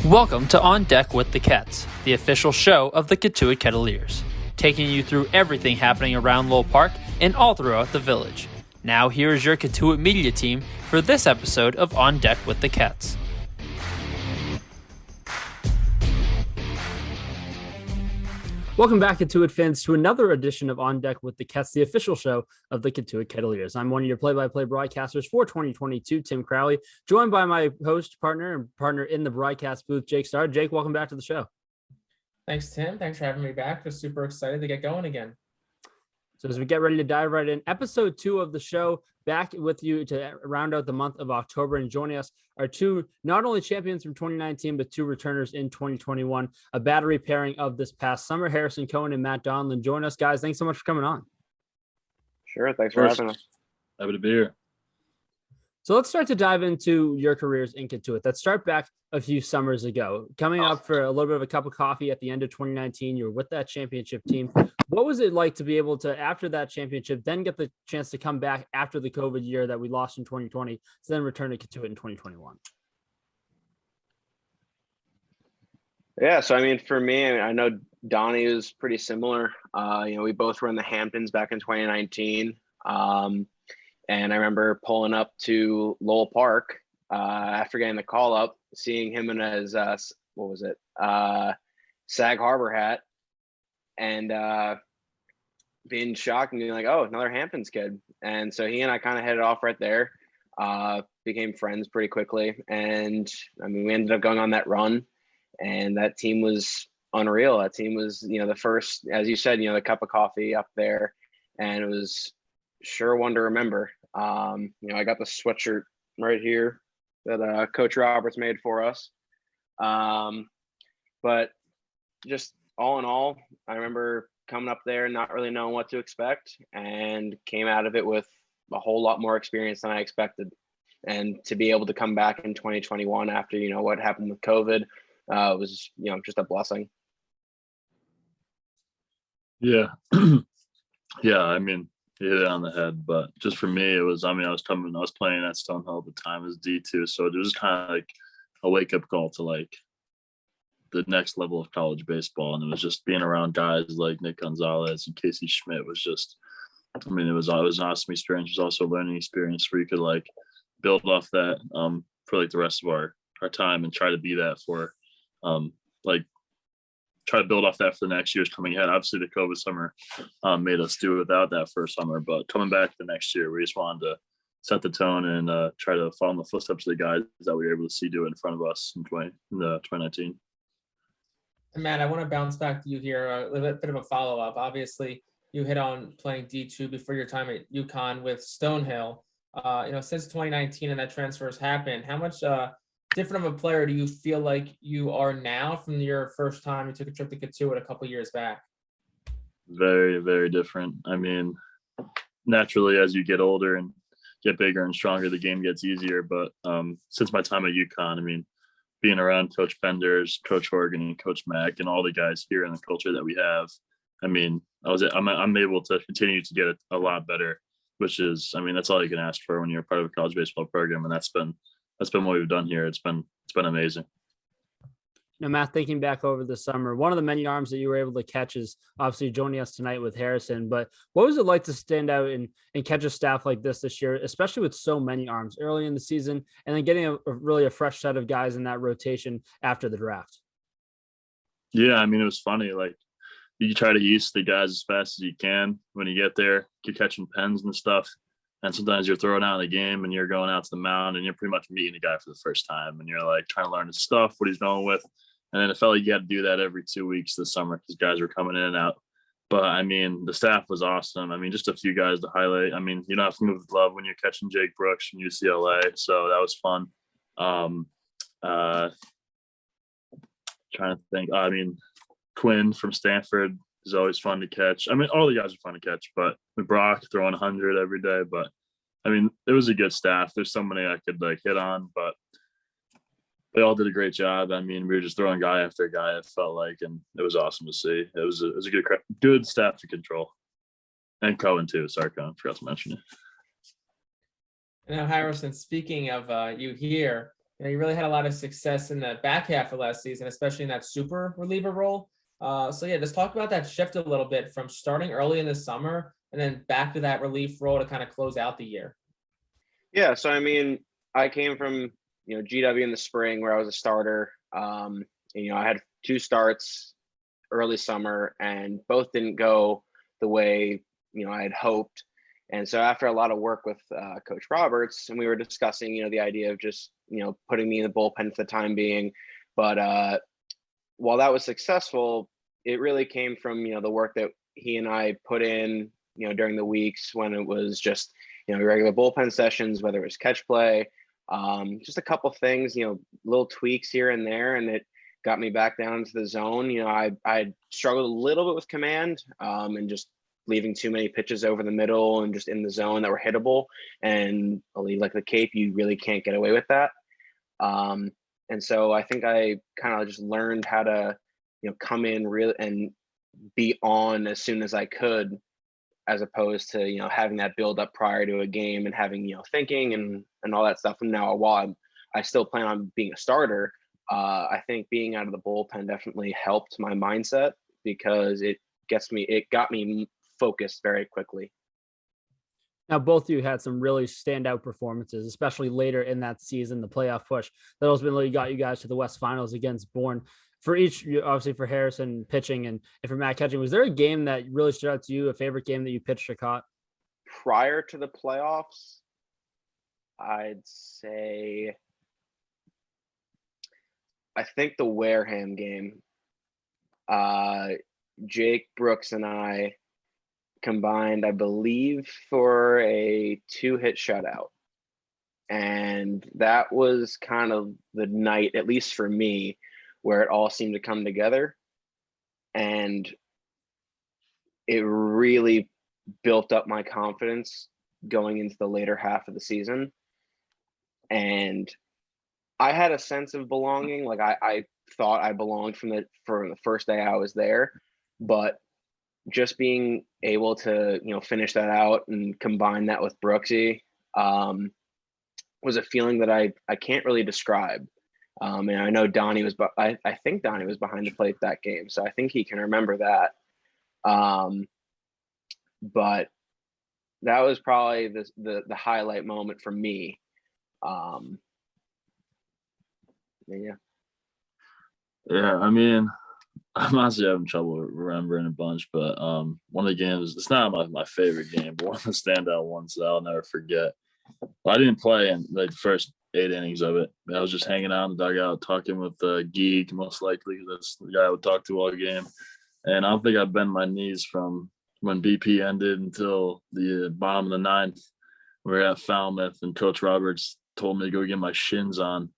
Welcome to On Deck with the Ketts, the official show of the Cotuit Kettleers, taking you through everything happening around Lowell Park and all throughout the village. Now here is your Cotuit media team for this episode of On Deck with the Ketts. Welcome back, Cotuit fans, to another edition of On Deck with the Ketts, the official show of the Cotuit Kettleers. I'm one of your play-by-play broadcasters for 2022, Tim Crowley, joined by my host, partner in the broadcast booth, Jake Starr. Jake, welcome back to the show. Thanks, Tim. Thanks for having me back. Just super excited to get going again. So as we get ready to dive right in, episode 2 of the show, back with you to round out the month of October, and joining us are two not only champions from 2019, but two returners in 2021, a battery pairing of this past summer. Harrison Cohen and Matt Donlan join us, guys. Thanks so much for coming on. Sure. Thanks for having us. Happy to be here. So let's start to dive into your careers in Cotuit. Let's start back a few summers ago. Coming up for a little bit of a cup of coffee at the end of 2019, you were with that championship team. What was it like to be able to, after that championship, then get the chance to come back after the COVID year that we lost in 2020, to then return to Cotuit in 2021? Yeah, so I mean, for me, I know Donnie was pretty similar. We both were in the Hamptons back in 2019. And I remember pulling up to Lowell Park after getting the call up, seeing him in his, Sag Harbor hat, and being shocked and being like, oh, another Hamptons kid. And so he and I kind of headed off right there, became friends pretty quickly. And I mean, we ended up going on that run, and that team was unreal. That team was, the first, as you said, the cup of coffee up there, and it was sure one to remember. I got the sweatshirt right here that Coach Roberts made for us. But just all in all, I remember coming up there not really knowing what to expect, and came out of it with a whole lot more experience than I expected. And to be able to come back in 2021 after, what happened with COVID, was, just a blessing. Yeah. Yeah. I mean, you hit it on the head, but just for me, it was, I was playing at Stonehill at the time as D2. So it was kind of like a wake up call to like the next level of college baseball. And it was just being around guys like Nick Gonzalez and Casey Schmidt was just, it was an awesome experience. It was also a learning experience where you could like build off that for like the rest of our time, and try to be that for try to build off that for the next years coming ahead. Obviously the COVID summer made us do it without that first summer, but coming back the next year, we just wanted to set the tone and try to follow in the footsteps of the guys that we were able to see do it in front of us in 2019. And Matt, I want to bounce back to you here, a little bit of a follow-up. Obviously, you hit on playing D2 before your time at UConn with Stonehill. Since 2019 and that transfers happened, how much different of a player do you feel like you are now from your first time you took a trip to Cotuit a couple years back? Very, very different. I mean, naturally, as you get older and get bigger and stronger, the game gets easier. But since my time at UConn, being around Coach Benders, Coach Horgan, and Coach Mack, and all the guys here in the culture that we have, I'm able to continue to get a lot better, which is, that's all you can ask for when you're part of a college baseball program, and that's been what we've done here. It's been amazing. Now, Matt, thinking back over the summer, one of the many arms that you were able to catch is obviously joining us tonight with Harrison. But what was it like to stand out and catch a staff like this year, especially with so many arms early in the season, and then getting a fresh set of guys in that rotation after the draft? Yeah, it was funny. Like, you try to use the guys as fast as you can. When you get there, you're catching pens and stuff. And sometimes you're throwing out of the game and you're going out to the mound and you're pretty much meeting a guy for the first time. And you're like trying to learn his stuff, what he's going with. And then it felt like you had to do that every 2 weeks this summer because guys were coming in and out. But the staff was awesome. Just a few guys to highlight. You don't have to move the glove when you're catching Jake Brooks from UCLA. So that was fun. Trying to think. Quinn from Stanford is always fun to catch. All the guys are fun to catch, but Brock throwing 100 every day. But it was a good staff. There's so many I could hit on, but they all did a great job. We were just throwing guy after guy, it felt like, and it was awesome to see. It was a good staff to control. And Cohen too. Sorry, Cohen, forgot to mention it. Now, Harrison, speaking of you here, You really had a lot of success in the back half of last season, especially in that super reliever role. So yeah, just talk about that shift a little bit from starting early in the summer and then back to that relief role to kind of close out the year. Yeah, so I mean, I came from GW in the spring where I was a starter. And, I had 2 starts early summer, and both didn't go the way I had hoped. And so after a lot of work with Coach Roberts, and we were discussing the idea of just putting me in the bullpen for the time being, but while that was successful, it really came from the work that he and I put in during the weeks when it was just regular bullpen sessions, whether it was catch play, just a couple things, little tweaks here and there, and it got me back down into the zone. I struggled a little bit with command, and just leaving too many pitches over the middle and just in the zone that were hittable. And like the Cape, you really can't get away with that. And so I think I kind of just learned how to, come in real and be on as soon as I could, as opposed to, having that build up prior to a game and having, thinking and all that stuff. And now while I still plan on being a starter, I think being out of the bullpen definitely helped my mindset, because it got me focused very quickly. Now, both of you had some really standout performances, especially later in that season, the playoff push that ultimately got you guys to the West Finals against Bourne. For each, obviously for Harrison pitching and for Matt catching, was there a game that really stood out to you, a favorite game that you pitched or caught? Prior to the playoffs, I'd say I think the Wareham game. Jake Brooks and I combined, I believe, for a 2-hit shutout. And that was kind of the night, at least for me, where it all seemed to come together. And it really built up my confidence going into the later half of the season. And I had a sense of belonging. Like I thought I belonged from the first day I was there, but just being able to finish that out and combine that with Brooksy was a feeling that I can't really describe. And I know Donnie was, I think Donnie was behind the plate that game, so I think he can remember that. But that was probably the highlight moment for me. Yeah. Yeah, I mean, I'm honestly having trouble remembering a bunch, but one of the games, it's not my favorite game, but one of the standout ones that I'll never forget. Well, I didn't play in like the first 8 innings of it. I was just hanging out in the dugout talking with Geek, most likely. That's the guy I would talk to all game. And I don't think I bent my knees from when BP ended until the bottom of the 9th. We were at Falmouth, and Coach Roberts told me to go get my shins on.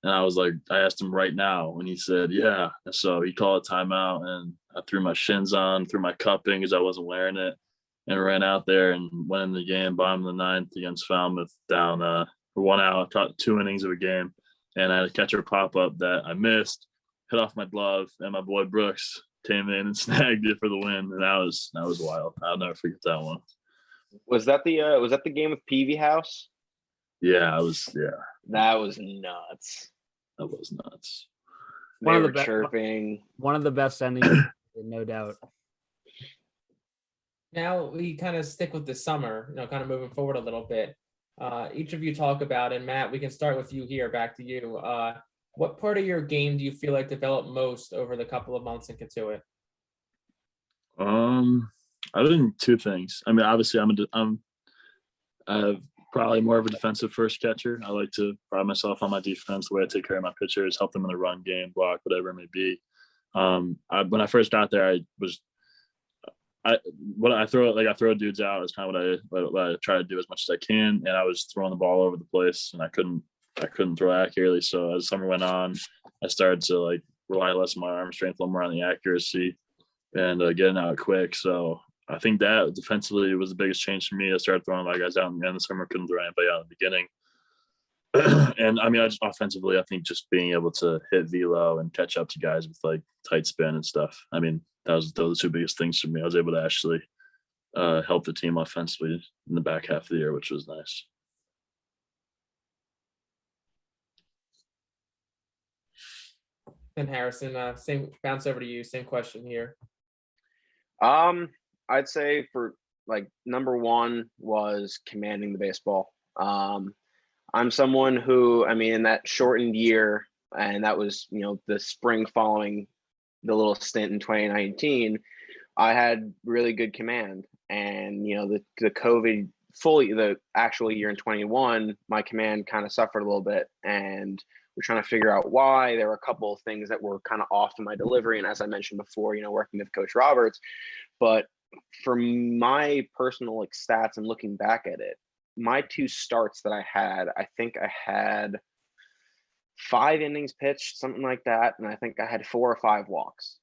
And I was like, I asked him right now, and he said, yeah. So he called a timeout, and I threw my shins on, threw my cupping because I wasn't wearing it, and ran out there and went in the game, bottom of the 9th against Falmouth, down for 1 out, 2 innings of a game. And I had a catcher pop up that I missed, hit off my glove, and my boy Brooks came in and snagged it for the win. And that was wild. I'll never forget that one. Was that the game with Peavy House? Yeah, it was. Yeah, that was nuts. That was nuts. They were chirping. One of the best endings, no doubt. Now we kind of stick with the summer, kind of moving forward a little bit. Each of you talk about, and Matt, we can start with you here, back to you. What part of your game do you feel like developed most over the couple of months in Cotuit? I think 2 things. I mean, obviously, I'm probably more of a defensive first catcher. I like to pride myself on my defense, the way I take care of my pitchers, help them in the run game, block, whatever it may be. When I first got there, I throw dudes out is kind of what I try to do as much as I can. And I was throwing the ball over the place, and I couldn't throw accurately. So as summer went on, I started to rely less on my arm strength, a little more on the accuracy and getting out quick. So I think that defensively was the biggest change for me. I started throwing my guys out in the end of the summer, couldn't throw anybody out in the beginning. And I mean, offensively, I think just being able to hit velo and catch up to guys with tight spin and stuff. I mean, those are the 2 biggest things for me. I was able to actually help the team offensively in the back half of the year, which was nice. And Harrison, same bounce over to you. Same question here. I'd say for like number one was commanding the baseball. I'm someone who, I mean, in that shortened year, and that was, the spring following the little stint in 2019, I had really good command. And, the COVID the actual year in 21, my command kind of suffered a little bit. And we're trying to figure out why. There were a couple of things that were kind of off in my delivery. And as I mentioned before, working with Coach Roberts. But for my personal stats and looking back at it, my two starts that I think I had 5 innings pitched, something like that. And I think I had 4 or 5 walks.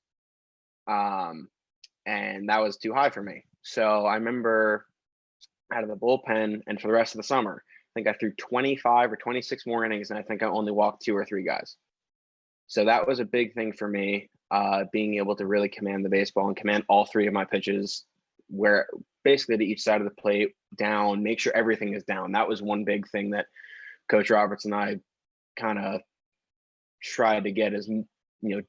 And that was too high for me. So I remember out of the bullpen and for the rest of the summer, I think I threw 25 or 26 more innings, and I think I only walked 2 or 3 guys. So that was a big thing for me, being able to really command the baseball and command all 3 of my pitches, where basically to each side of the plate, down, make sure everything is down. That was one big thing that Coach Roberts and I kind of tried to get as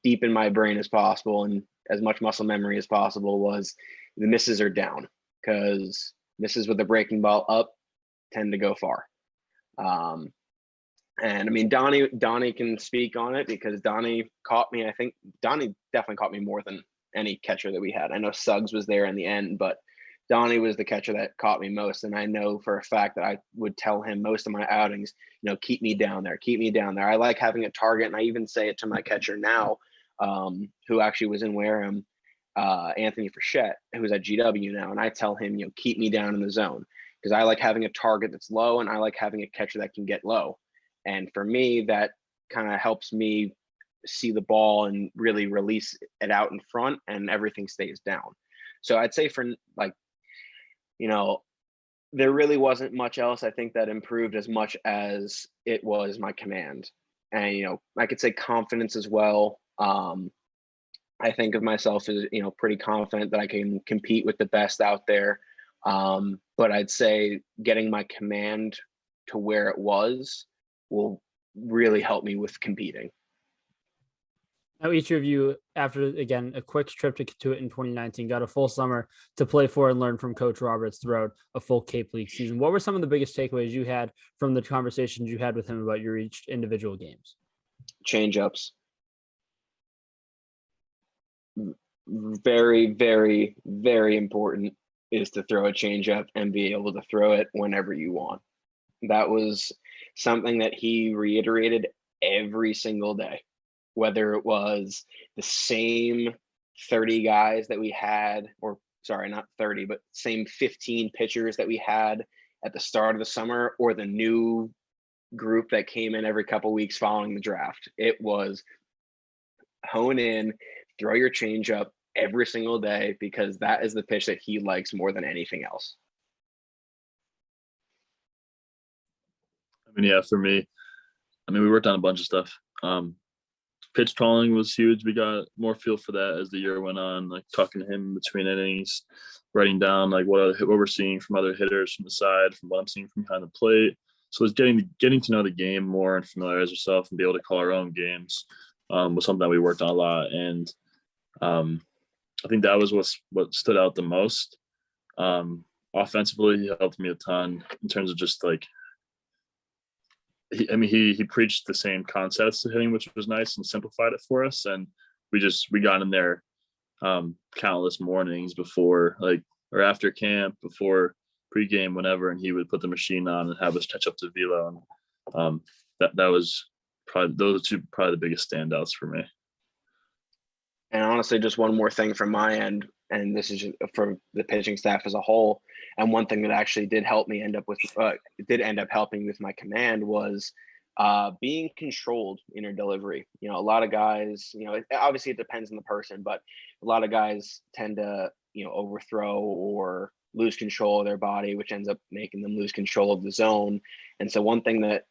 deep in my brain as possible and as much muscle memory as possible, was the misses are down, because misses with the breaking ball up tend to go far. And I mean, Donnie can speak on it, because Donnie caught me. I think Donnie definitely caught me more than any catcher that we had. I know Suggs was there in the end, but Donnie was the catcher that caught me most. And I know for a fact that I would tell him most of my outings, keep me down there, keep me down there. I like having a target. And I even say it to my catcher now, who actually was in Wareham, Anthony Frechette, who's at GW now. And I tell him, keep me down in the zone, because I like having a target that's low, and I like having a catcher that can get low. And for me, that kind of helps me see the ball and really release it out in front, and everything stays down. So I'd say for there really wasn't much else I think that improved as much as it was my command. And, I could say confidence as well. I think of myself as, pretty confident that I can compete with the best out there. But I'd say getting my command to where it was will really help me with competing. Now, each of you, after, again, a quick trip to Cotuit in 2019, got a full summer to play for and learn from Coach Roberts throughout a full Cape League season. What were some of the biggest takeaways you had from the conversations you had with him about your each individual games? Change-ups. Very, very, very important is to throw a change-up and be able to throw it whenever you want. That was something that he reiterated every single day, whether it was the same 30 guys that we had, or sorry, not 30, but same 15 pitchers that we had at the start of the summer, or the new group that came in every couple weeks following the draft. It was hone in, throw your change up every single day, because that is the pitch that he likes more than anything else. I mean, yeah, for me, we worked on a bunch of stuff. Pitch calling was huge. We got more feel for that as the year went on, like talking to him between innings, writing down like what we're seeing from other hitters from the side, from what I'm seeing from behind the plate. So it's getting to know the game more and familiarize yourself and be able to call our own games was something that we worked on a lot. And I think that was what stood out the most. Offensively, he helped me a ton in terms of just like, he preached the same concepts to hitting, which was nice, and simplified it for us. And we got in there countless mornings before, or after camp, before pregame, whenever, and he would put the machine on and have us catch up to velo. And that was probably, those two probably the biggest standouts for me. And honestly, just one more thing from my end, and this is for the pitching staff as a whole. And one thing that actually did end up helping with my command was being controlled in your delivery. A lot of guys, obviously it depends on the person, but a lot of guys tend to, overthrow or lose control of their body, which ends up making them lose control of the zone. And so one thing that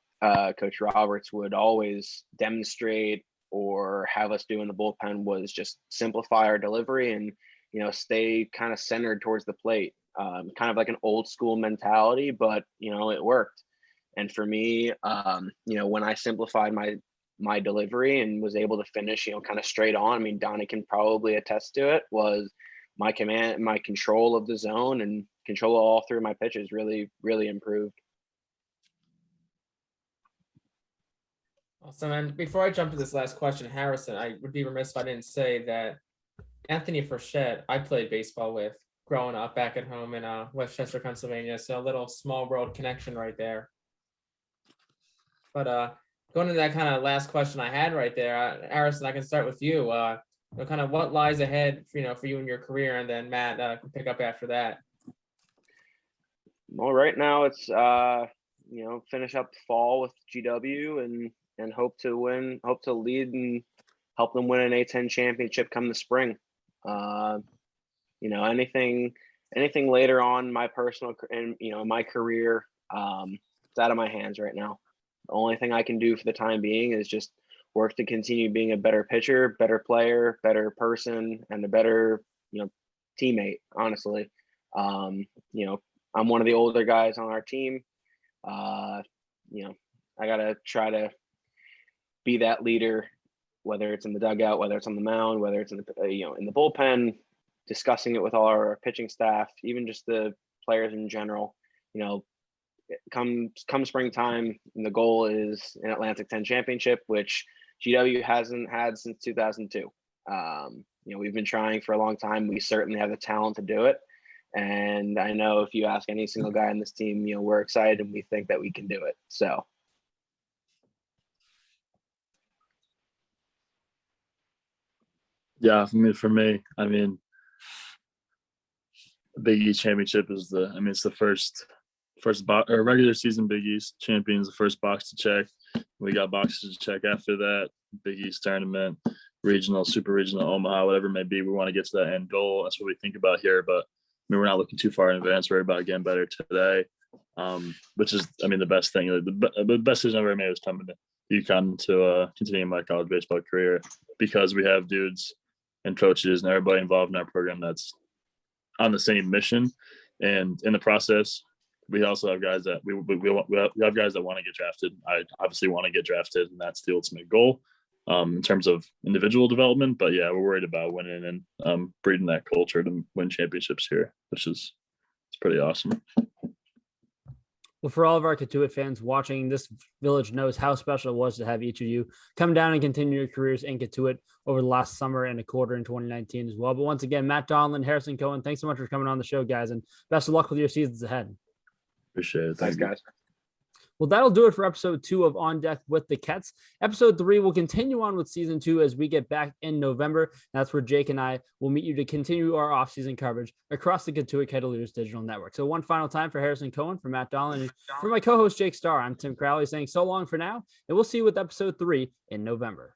Coach Roberts would always demonstrate or have us do in the bullpen was just simplify our delivery and, stay kind of centered towards the plate. Kind of like an old school mentality, but, it worked. And for me, when I simplified my delivery and was able to finish, kind of straight on. I mean, Donnie can probably attest to it, was my command, my control of the zone and control of all three of my pitches really, really improved. Awesome. And before I jump to this last question, Harrison, I would be remiss if I didn't say that Anthony Frechette, I played baseball with growing up back at home in Westchester, Pennsylvania. So a little small world connection right there. But going to that kind of last question I had right there, Harrison, I can start with you. Kind of what lies ahead, for you in your career, and then Matt can pick up after that. Well, right now it's finish up fall with GW and hope to lead and help them win an A10 championship come the spring. Anything later on my personal and my career, it's out of my hands right now. The only thing I can do for the time being is just work to continue being a better pitcher, better player, better person, and a better, teammate, honestly. I'm one of the older guys on our team. I got to try to be that leader, whether it's in the dugout, whether it's on the mound, whether it's in the, in the bullpen, discussing it with all our pitching staff, even just the players in general. Come springtime, and the goal is an Atlantic 10 championship, which GW hasn't had since 2002. We've been trying for a long time. We certainly have the talent to do it. And I know if you ask any single guy on this team, we're excited and we think that we can do it. So. Yeah, for me, the Big East championship is it's the first regular season Big East champions, the first box to check. We got boxes to check after that. Big East tournament, regional, super regional, Omaha, whatever it may be. We want to get to that end goal. That's what we think about here. But we're not looking too far in advance. We're about getting better today, which is, the best thing. The best decision I've ever made was coming to UConn to continue my college baseball career, because we have dudes and coaches and everybody involved in our program that's on the same mission. And in the process, we also have guys that we have guys that want to get drafted. I obviously want to get drafted, and that's the ultimate goal in terms of individual development. But yeah, we're worried about winning and breeding that culture to win championships here, which is pretty awesome. Well, for all of our Cotuit fans watching, this village knows how special it was to have each of you come down and continue your careers in Cotuit over the last summer and a quarter in 2019 as well. But once again, Matt Donlan, Harrison Cohen, thanks so much for coming on the show, guys, and best of luck with your seasons ahead. Appreciate it. Thanks, guys. Well, that'll do it for episode 2 of On Deck with the Ketts. Episode 3 will continue on with season 2 as we get back in November. That's where Jake and I will meet you to continue our off-season coverage across the Cotuit Kettleers digital network. So one final time for Harrison Cohen, for Matt Donlan, and for my co-host Jake Starr, I'm Tim Crowley saying so long for now, and we'll see you with episode 3 in November.